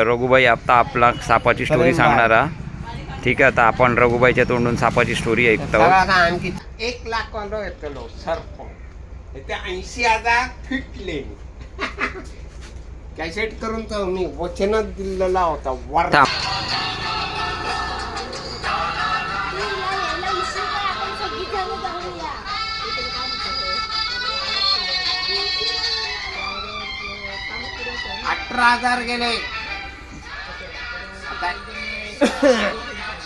रघुबाई आता आपला सापाची स्टोरी सांगणारा. ठीक आहे, आता आपण रघुबाईच्या तोंडून सापाची स्टोरी ऐकतो. आणखी 1,00,000 वालो येतलो सर्प ते 80,000 फिटले. कॅसेट करून तर मी वचन दिलेला होता वर. $18,000 गेले.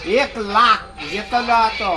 1,00,000 येतलो आता.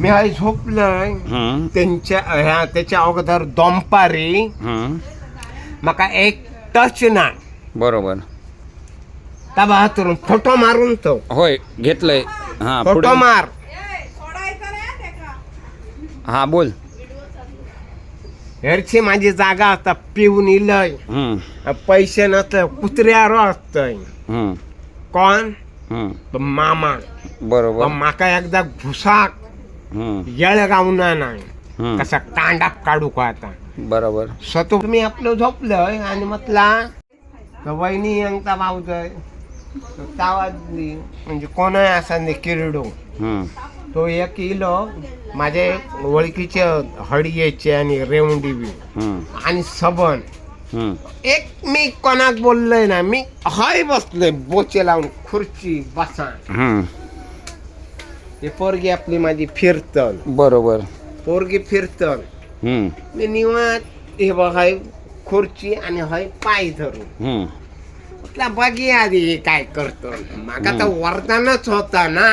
मी आई झोपलंय त्याच्या अगोदर दोंपारी मका एक टच नाही. बरोबर. त्या बहातरून फोटो मारून तो होय घेतलंय. हा फोटो मार. हा बोल. हेरची माझी जागा आता पिऊन इलय. पैसे नसलं कुत्र्यावर असतय. कोण मामा. बरोबर. माका एकदा घुसाक येळ गावना नाही कसा कांडा काढू का आता. बरोबर. स्वतः मी आपलं झोपलंय आणि म्हटला वहिनी यांचा भाऊजय तावाजली म्हणजे कोणा असा नाही किरडो तो एक इलो माझे ओळखीचे हडियेचे आणि रेवंडी बी आणि सबन. एक मी कोणाक बोललोय ना मी हाय बसलोय बोचे लावून खुर्ची बसा. ते पोरगी आपली माझी फिरतन. बरोबर. पोरगी फिरतन. मी निवांत हे बघाय खुर्ची आणि हाय पाय धरून म्हटलं बघी आधी हे काय करतो. मागा तर वरदानच होता ना.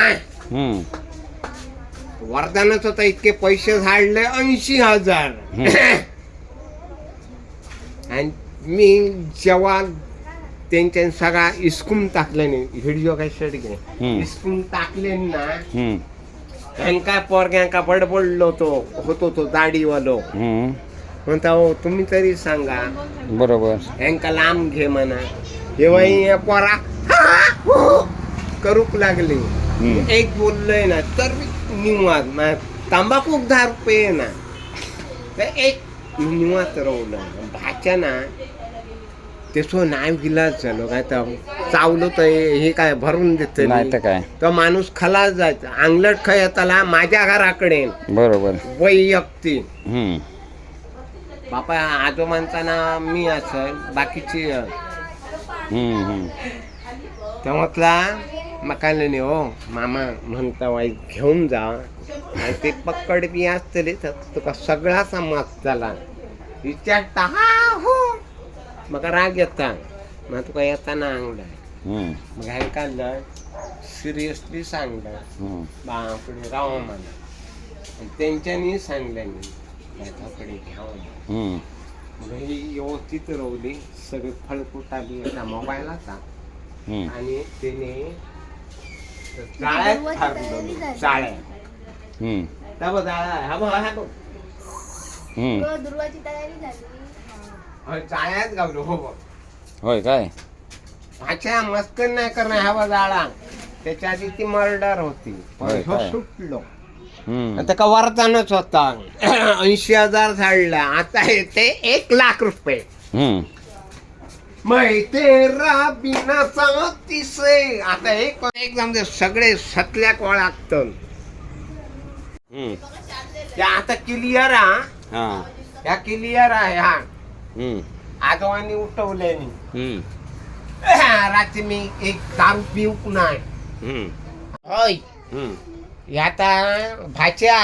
वरदानच होता. इतके पैसे झाडले 80,000. आणि मी जेव्हा त्यांच्या सगळा इस्कून टाकले नाही व्हिडिओ काय शर्ट घे इस्कून टाकले ना त्यांका पोरग्यांका बडबडलो होतो तो दाढीवालो म्हणता हो तुम्ही तरी सांगा. बरोबर. ह्यांका लांब घे म्हणा. हे पोरा करूक लागले. एक बोललोय ना तर निवाद तंबाखू 10 रुपये ना तर एक निवात रवलं भाच्या ना तेसो नाव गिलास झालो काय तर चावलो तर हे काय भरून देत नाही तर काय. तो माणूस खलास जायचा. अंगलट खयताला माझ्या घराकडे. बरोबर. वैयक्ती बापा आजोबांचा ना मी असेल बाकीची तर म्हटला मका नाही हो मामा म्हणता वाईट घेऊन जा ते पक्कड बी असतले तर तुका सगळा समाज झाला विचारता हा हो मग राग येता मग तुका येताना अंगलाय मग हे काढलं सिरियसली सांगलं बाकडे राव मला त्यांच्यानी सांगलं मी त्याकडे घ्यावं. मग ही व्यवस्थित रवली सगळे फळफुट आली एका मोबाईलाचा आणि त्याने जाळ्यात ठरलं. जाळ्या जाळ्यात गावलो. हो होय काय. अच्छा मस्कर नाही करणार हवा जाळा. त्याच्या आधी ती मर्डर होती पण सुटलो. त्याका वरदानच होता. 80,000 झाडला. आता येते 1,00,000 रुपये. तेरा बिनाचा तिसे. आता एक समजे सगळे सतल्याक वळागत त्या आता क्लिअर ह्या क्लिअर आहे. हा आजोबांनी उठवल्यानी रात्री मी एक दारू पिऊक नाही. होय आता भाच्या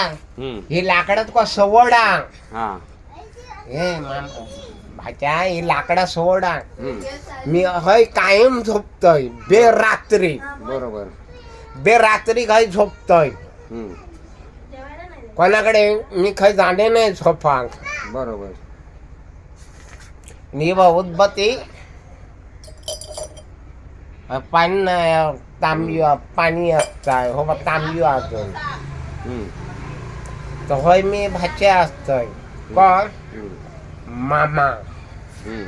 हे लाकडात का सवडा हे मामा भाच्या ही लाकडा सोडा. हम्म. मी हय कायम झोपतोय बेरात्री. बरोबर. बेरात्री काही झोपतोय. हम्म. कोणाकडे मी काही जाणे नाही झोपाक. बरोबर. मी उदबत्ती पाणी नाही तांबी पाणी असतंय हो तांबी अजून हम्म. तर होय मी भाचे असतोय कोण हम्म. मामा हम्म.